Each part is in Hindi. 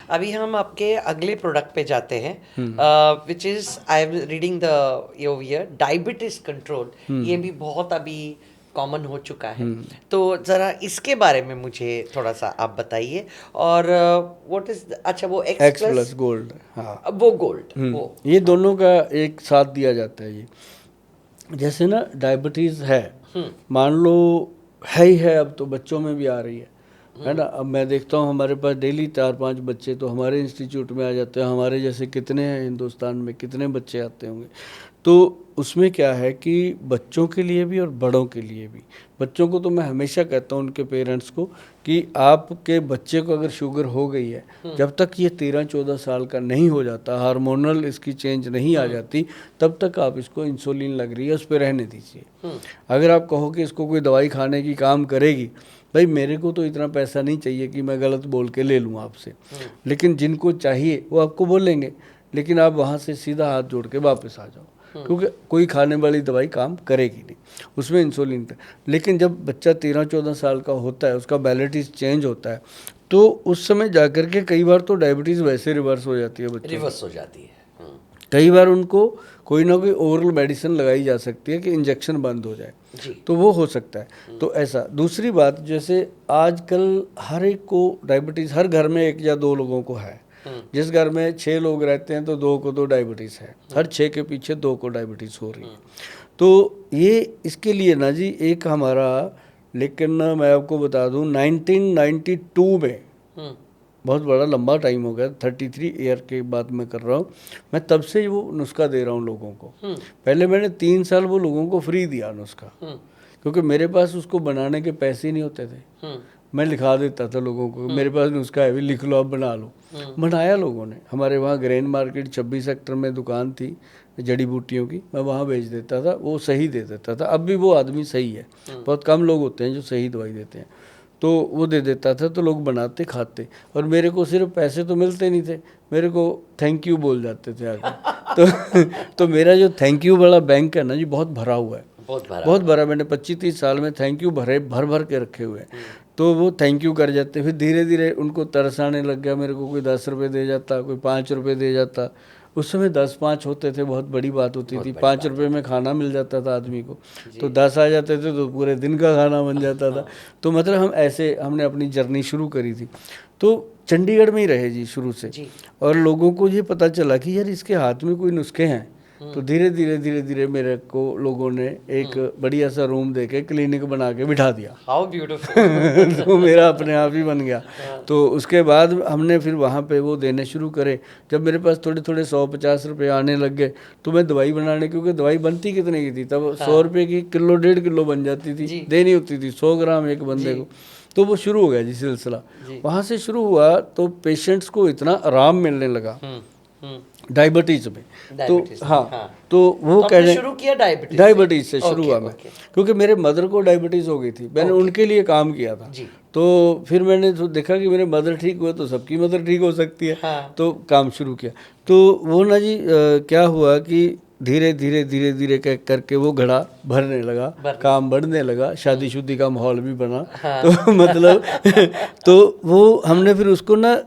अभी हम आपके अगले प्रोडक्ट पे जाते हैं, which is I am reading the over diabetes control. ये भी बहुत अभी कॉमन हो चुका है, तो ज़रा इसके बारे में मुझे थोड़ा सा आप बताइए। और व्हाट इज, अच्छा वो x x plus, plus gold, हाँ। वो गोल्ड वो, ये हाँ। दोनों का एक साथ दिया जाता है। ये जैसे ना डायबिटीज़ है, मान लो है ही है, अब तो बच्चों में भी आ रही है ना। अब मैं देखता हूँ हमारे पास डेली 4-5 बच्चे तो हमारे इंस्टीट्यूट में आ जाते हैं। हमारे जैसे कितने हैं हिंदुस्तान में, कितने बच्चे आते होंगे। तो उसमें क्या है कि बच्चों के लिए भी और बड़ों के लिए भी, बच्चों को तो मैं हमेशा कहता हूँ उनके पेरेंट्स को कि आपके बच्चे को अगर शुगर हो गई है, जब तक ये 13-14 साल का नहीं हो जाता, हार्मोनल इसकी चेंज नहीं आ जाती, तब तक आप इसको इंसुलिन लग रही है उस पर रहने दीजिए। अगर आप कहो कि इसको कोई दवाई खाने की काम करेगी, भाई मेरे को तो इतना पैसा नहीं चाहिए कि मैं गलत बोल के ले लूँ आपसे, लेकिन जिनको चाहिए वो आपको बोलेंगे, लेकिन आप वहाँ से सीधा हाथ जोड़ के वापस आ जाओ, क्योंकि कोई खाने वाली दवाई काम करेगी नहीं, उसमें इंसुलिन का। लेकिन जब बच्चा 13-14 साल का होता है, उसका बैलेटिस चेंज होता है, तो उस समय जाकर के कई बार तो डायबिटीज़ वैसे रिवर्स हो जाती है बच्चों की। रिवर्स हो जाती है। कई बार उनको कोई ना कोई ओरल मेडिसिन लगाई जा सकती है कि इंजेक्शन बंद हो जाए, जी। तो वो हो सकता है। तो ऐसा। दूसरी बात, जैसे आजकल हर एक को डायबिटीज़, हर घर में 1 या 2 लोगों को है। जिस घर में 6 लोग रहते हैं तो 2 को तो डायबिटीज़ है, हर 6 के पीछे 2 को डायबिटीज़ हो रही है। तो ये इसके लिए ना जी एक हमारा, लेकिन ना मैं आपको बता दूं 1992 में, बहुत बड़ा लंबा टाइम हो गया, 33 ईयर के बाद मैं कर रहा हूँ, मैं तब से वो नुस्खा दे रहा हूँ लोगों को। पहले मैंने 3 साल वो लोगों को फ्री दिया नुस्खा, क्योंकि मेरे पास उसको बनाने के पैसे ही नहीं होते थे। मैं लिखा देता था लोगों को, मेरे पास नुस्खा है भी, लिख लो, आप बना लो। बनाया लोगों ने। हमारे वहाँ ग्रेन मार्केट 26 सेक्टर में दुकान थी जड़ी बूटियों की, मैं वहाँ बेच देता था, वो सही दे देता था। अब भी वो आदमी सही है, बहुत कम लोग होते हैं जो सही दवाई देते हैं, तो वो दे देता था, तो लोग बनाते खाते, और मेरे को सिर्फ पैसे तो मिलते नहीं थे, मेरे को थैंक यू बोल जाते थे आगे। तो मेरा जो थैंक यू वाला बैंक है ना जी, बहुत भरा हुआ है, बहुत भरा। मैंने 25-30 साल में थैंक यू भर भर के रखे हुए हैं। तो वो थैंक यू कर जाते, फिर धीरे धीरे उनको तरस आने लग गया मेरे को, कोई 10 रुपये दे जाता, कोई 5 रुपये दे जाता। उस समय 10-5 होते थे, बहुत बड़ी बात होती थी। 5 रुपये में खाना मिल जाता था आदमी को, तो 10 आ जाते थे तो पूरे दिन का खाना बन जाता था। तो मतलब हम ऐसे, हमने अपनी जर्नी शुरू करी थी। तो चंडीगढ़ में ही रहे जी शुरू से, और लोगों को ये पता चला कि यार इसके हाथ में कोई नुस्खे हैं। तो धीरे धीरे मेरे को लोगों ने एक बढ़िया सा रूम देके क्लिनिक बना के बिठा दिया। How beautiful. तो मेरा अपने आप ही बन गया। तो उसके बाद हमने फिर वहाँ पे वो देने शुरू करे। जब मेरे पास थोड़े थोड़े 100-50 रुपये आने लग गए, तो मैं दवाई बनाने, क्योंकि दवाई बनती कितने की थी तब, 100 रुपये की किलो 1.5 किलो बन जाती थी, देनी होती थी 100 ग्राम एक बंदे को। तो वो शुरू हो गया जी सिलसिला। वहाँ से शुरू हुआ तो पेशेंट्स को इतना आराम मिलने लगा डायबिटीज में। तो हाँ, तो वो कह रहे शुरू किया डायबिटीज से शुरू हुआ मैं, क्योंकि मेरे मदर को डायबिटीज हो गई थी, मैंने उनके लिए काम किया था। तो फिर मैंने तो देखा कि मेरे मदर ठीक हुए तो सबकी मदर ठीक हो सकती है। तो काम शुरू किया। तो वो ना जी क्या हुआ कि धीरे धीरे करके वो घड़ा भरने लगा, काम बढ़ने लगा, शादीशुदी का माहौल भी बना। तो मतलब तो वो हमने फिर उसको ना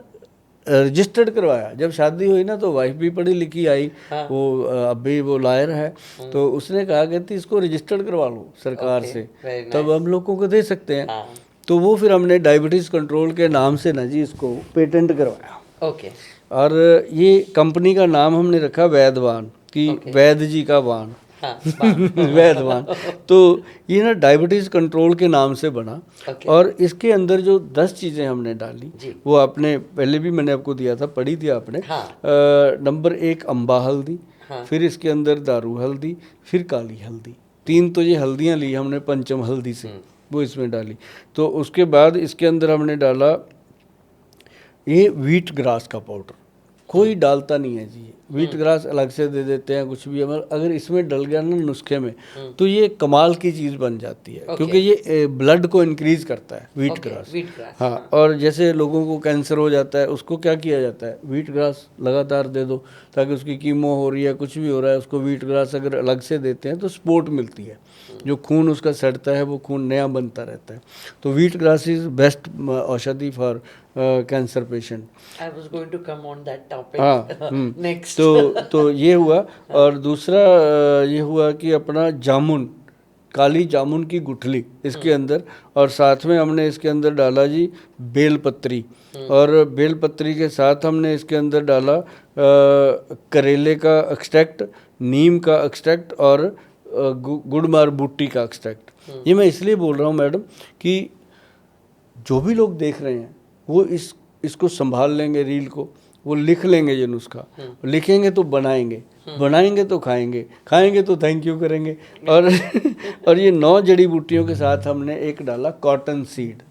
रजिस्टर्ड करवाया। जब शादी हुई ना, तो वाइफ भी पढ़ी लिखी आई, वो अभी वो लॉयर है। तो उसने कहा कि इसको रजिस्टर्ड करवा लो सरकार से, तब हम लोगों को दे सकते हैं। तो वो फिर हमने डायबिटीज़ कंट्रोल के नाम से ना जी इसको पेटेंट करवाया। और ये कंपनी का नाम हमने रखा वैदवान, कि वैद जी का वान। वैदवान। तो ये ना डायबिटीज़ कंट्रोल के नाम से बना। और इसके अंदर जो 10 चीज़ें हमने डाली, वो आपने पहले भी मैंने आपको दिया था, पढ़ी थी आपने। नंबर 1 अम्बा हल्दी, फिर इसके अंदर दारू हल्दी, फिर काली हल्दी। 3 तो ये हल्दियाँ ली हमने पंचम हल्दी से, वो इसमें डाली। तो उसके बाद इसके अंदर हमने डाला ये व्हीट ग्रास का पाउडर। कोई डालता नहीं है जी, व्हीट ग्रास अलग से दे देते हैं कुछ भी। अगर इसमें डल गया ना नुस्खे में, तो ये कमाल की चीज़ बन जाती है, क्योंकि ये ब्लड को इंक्रीज करता है व्हीट ग्रास। हाँ, और जैसे लोगों को कैंसर हो जाता है, उसको क्या किया जाता है, व्हीट ग्रास लगातार दे दो, ताकि उसकी कीमो हो रही है, कुछ भी हो रहा है, उसको व्हीट ग्रास अगर अलग से देते हैं तो सपोर्ट मिलती है, जो खून उसका सड़ता है वो खून नया बनता रहता है। तो व्हीट ग्रास इज बेस्ट औषधि for cancer patient. I was going to come on that topic हाँ next. तो ये हुआ। और दूसरा ये हुआ कि अपना जामुन, काली जामुन की गुठली इसके अंदर, और साथ में हमने इसके अंदर डाला जी बेलपत्री, और बेलपत्री के साथ हमने इसके अंदर डाला करेले का एक्सट्रैक्ट, नीम का एक्सट्रैक्ट और गुड़मार बूटी का एक्सट्रैक्ट। ये मैं इसलिए बोल रहा हूँ मैडम कि जो भी लोग देख रहे हैं वो इसको संभाल लेंगे, रील को, वो लिख लेंगे ये नुस्खा, लिखेंगे तो बनाएंगे, बनाएंगे तो खाएंगे, खाएंगे तो थैंक यू करेंगे। और और ये 9 जड़ी बूटियों के साथ हमने एक डाला कॉटन सीड,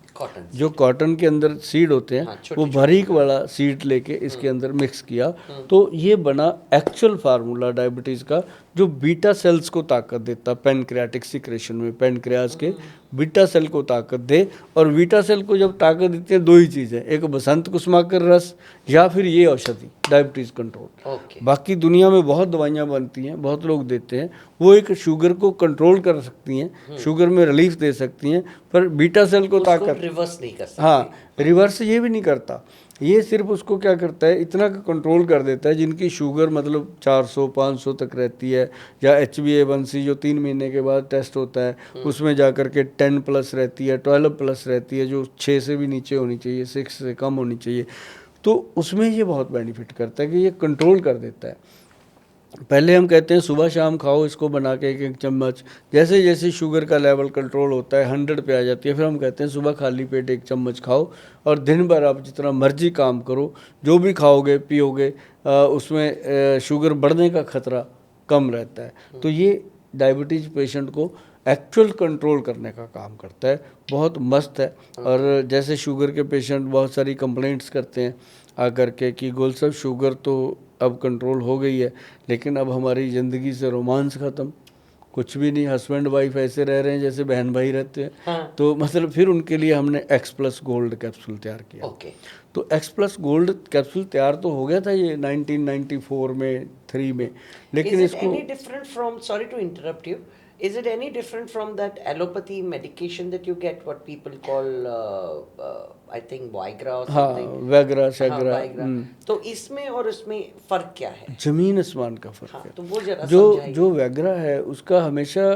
जो कॉटन के अंदर सीड होते हैं, वो बारीक वाला सीड लेके इसके अंदर मिक्स किया, तो ये बना एक्चुअल फार्मूला डायबिटीज़ का, जो बीटा सेल्स को ताकत देता, पैनक्रियाटिक सिक्रेशन में पैनक्रियाज के बीटा सेल को ताकत दे। और बीटा सेल को जब ताकत देती है 2 ही चीज़ें, एक बसंत कुसुमाकर रस या फिर ये औषधि डायबिटीज़ कंट्रोल। बाकी दुनिया में बहुत दवाइयाँ बनती हैं, बहुत लोग देते हैं, वो एक शुगर को कंट्रोल कर सकती हैं, शुगर में रिलीफ दे सकती हैं, पर बीटा सेल को ताकत रिवर्स नहीं कर सकती। हाँ, रिवर्स ये भी नहीं करता, ये सिर्फ उसको क्या करता है, इतना का कंट्रोल कर देता है जिनकी शुगर मतलब 400-500 तक रहती है, या HbA1c जो 3 महीने के बाद टेस्ट होता है उसमें जा कर के 10+ रहती है, 12+ रहती है, जो 6 से भी नीचे होनी चाहिए, 6 से कम होनी चाहिए। तो उसमें ये बहुत बेनिफिट करता है कि ये कंट्रोल कर देता है। पहले हम कहते हैं सुबह शाम खाओ इसको बना के 1-1 चम्मच, जैसे जैसे शुगर का लेवल कंट्रोल होता है 100 पे आ जाती है, फिर हम कहते हैं सुबह खाली पेट 1 चम्मच खाओ, और दिन भर आप जितना मर्जी काम करो, जो भी खाओगे पियोगे उसमें शुगर बढ़ने का खतरा कम रहता है। तो ये डायबिटीज़ पेशेंट को एक्चुअल कंट्रोल करने का काम करता है, बहुत मस्त है। और जैसे शुगर के पेशेंट बहुत सारी कंप्लेंट्स करते हैं आकर के कि गोल साहब शुगर तो अब कंट्रोल हो गई है, लेकिन अब हमारी ज़िंदगी से रोमांस ख़त्म, कुछ भी नहीं, हस्बैंड वाइफ ऐसे रह रहे हैं जैसे बहन भाई रहते हैं। हाँ। तो मतलब फिर उनके लिए हमने X+ गोल्ड कैप्सूल तैयार किया। तो X+ गोल्ड कैप्सूल तैयार तो हो गया था ये 1994 में 3 में, लेकिन इसको different from, sorry to interrupt you, is it any different from that allopathy medication that you get, what people call I think Viagra or something? हाँ, Viagra, Shagra। तो इसमें और उसमें फर्क क्या है? जमीन आसमान का फर्क है। तो वो जरा जो Viagra है उसका हमेशा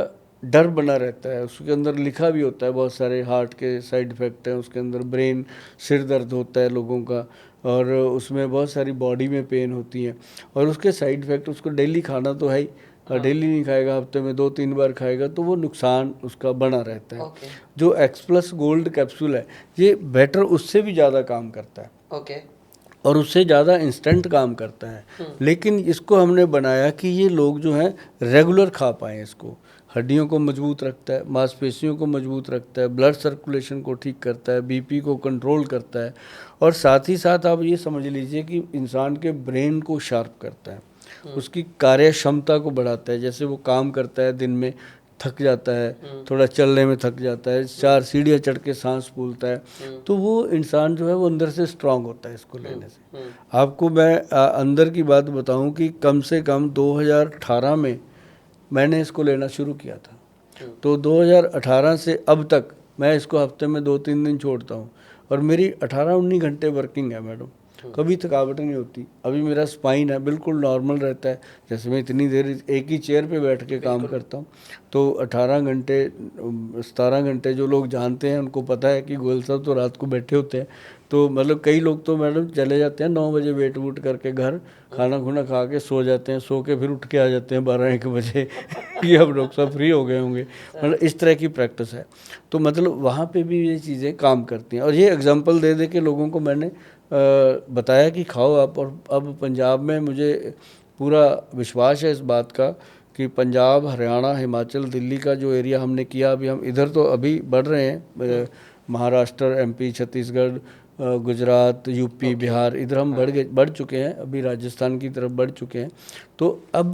डर बना रहता है, उसके अंदर लिखा भी होता है बहुत सारे हार्ट के साइड इफ़ेक्ट हैं, उसके अंदर ब्रेन, सिर दर्द होता है लोगों का, और उसमें बहुत सारी बॉडी में पेन होती है, और उसके साइड इफ़ेक्ट, उसको डेली खाना तो है ही, डेली नहीं खाएगा, हफ्ते में 2-3 बार खाएगा तो वो नुकसान उसका बना रहता है। जो X+ गोल्ड कैप्सूल है ये बेटर उससे भी ज़्यादा काम करता है, और उससे ज़्यादा इंस्टेंट काम करता है। लेकिन इसको हमने बनाया कि ये लोग जो हैं रेगुलर खा पाएँ इसको। हड्डियों को मजबूत रखता है, मांसपेशियों को मजबूत रखता है, ब्लड सर्कुलेशन को ठीक करता है, BP को कंट्रोल करता है, और साथ ही साथ आप ये समझ लीजिए कि इंसान के ब्रेन को शार्प करता है, उसकी कार्य क्षमता को बढ़ाता है। जैसे वो काम करता है, दिन में थक जाता है, थोड़ा चलने में थक जाता है, 4 सीढ़ियाँ चढ़ के सांस फूलता है, तो वो इंसान जो है वो अंदर से स्ट्रांग होता है इसको लेने से। आपको मैं अंदर की बात बताऊं कि कम से कम 2018 में मैंने इसको लेना शुरू किया था, तो 2018 से अब तक मैं इसको हफ्ते में 2-3 दिन छोड़ता हूँ, और मेरी 18-19 घंटे वर्किंग है मैडम, कभी थकावट नहीं होती। अभी मेरा स्पाइन है बिल्कुल नॉर्मल रहता है, जैसे मैं इतनी देर एक ही चेयर पे बैठ के काम करता हूँ, तो 18 घंटे 17 घंटे जो लोग जानते हैं उनको पता है कि गोयल साहब तो रात को बैठे होते हैं। तो मतलब कई लोग तो मैडम चले जाते हैं 9 बजे वेट वूट करके घर, खाना खुना खा के सो जाते हैं, सो के फिर उठ के आ जाते हैं 12-1 बजे कि अब डॉक्टर साहब फ्री हो गए होंगे, मतलब इस तरह की प्रैक्टिस है। तो मतलब वहाँ पे भी ये चीज़ें काम करती हैं, और ये एग्जांपल दे दे के लोगों को मैंने बताया कि खाओ आप। और अब पंजाब में मुझे पूरा विश्वास है इस बात का कि पंजाब, हरियाणा, हिमाचल, दिल्ली का जो एरिया हमने किया, अभी हम इधर तो अभी बढ़ रहे हैं, महाराष्ट्र, MP, छत्तीसगढ़, गुजरात, UP, बिहार, इधर हम बढ़ चुके हैं, अभी राजस्थान की तरफ बढ़ चुके हैं। तो अब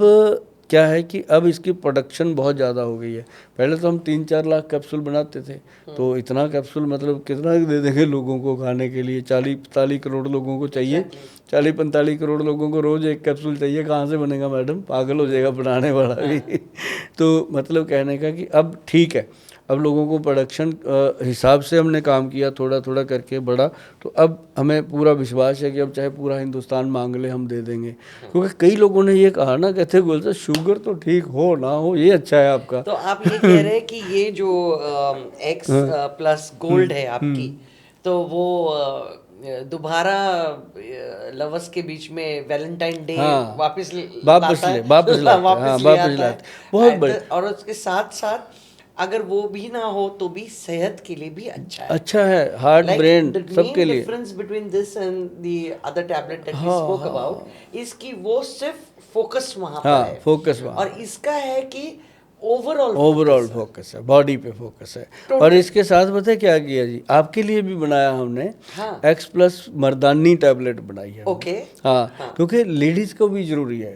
क्या है कि अब इसकी प्रोडक्शन बहुत ज़्यादा हो गई है। पहले तो हम 3-4 लाख कैप्सूल बनाते थे, तो इतना कैप्सूल मतलब कितना दे देंगे लोगों को खाने के लिए, 40-45 करोड़ लोगों को चाहिए, 40-45 करोड़ लोगों को रोज़ 1 कैप्सूल चाहिए, कहाँ से बनेगा मैडम, पागल हो जाएगा बनाने वाला भी। तो मतलब कहने का कि अब ठीक है, अब लोगों को प्रोडक्शन हिसाब से हमने काम किया, थोड़ा थोड़ा करके बढ़ा, तो अब हमें पूरा विश्वास है कि अब चाहे पूरा हिंदुस्तान मांग ले हम दे देंगे। क्योंकि कई लोगों ने ये कहा ना, कहते बोलते शुगर तो ठीक हो ना हो, ये अच्छा है आपका। तो आप ये कह रहे हैं कि ये जो एक्स प्लस गोल्ड है आपकी, तो वो दोबारा लवर्स के बीच में वैलेंटाइन डे हाँ, वापस वापस लाता ले है, वापस लाते हैं, हाँ ले वापस आता है। लाते, बहुत बड़े। और उसके साथ साथ अगर वो भी ना हो तो भी सेहत के लिए भी अच्छा है। अच्छा है, हार्ट ब्रेन सबके लिए। Difference between this and the other tablet that we spoke about is कि वो सिर्फ फोकस वहां पर है, फोकस वहाँ, और इसका है कि ओवरऑल फोकस है, बॉडी पे फोकस है। और इसके साथ पता है क्या किया जी, आपके लिए भी बनाया हमने, हाँ। एक्स प्लस मर्दानी टैबलेट बनाई है। ओके। हाँ, क्योंकि लेडीज को भी जरूरी है,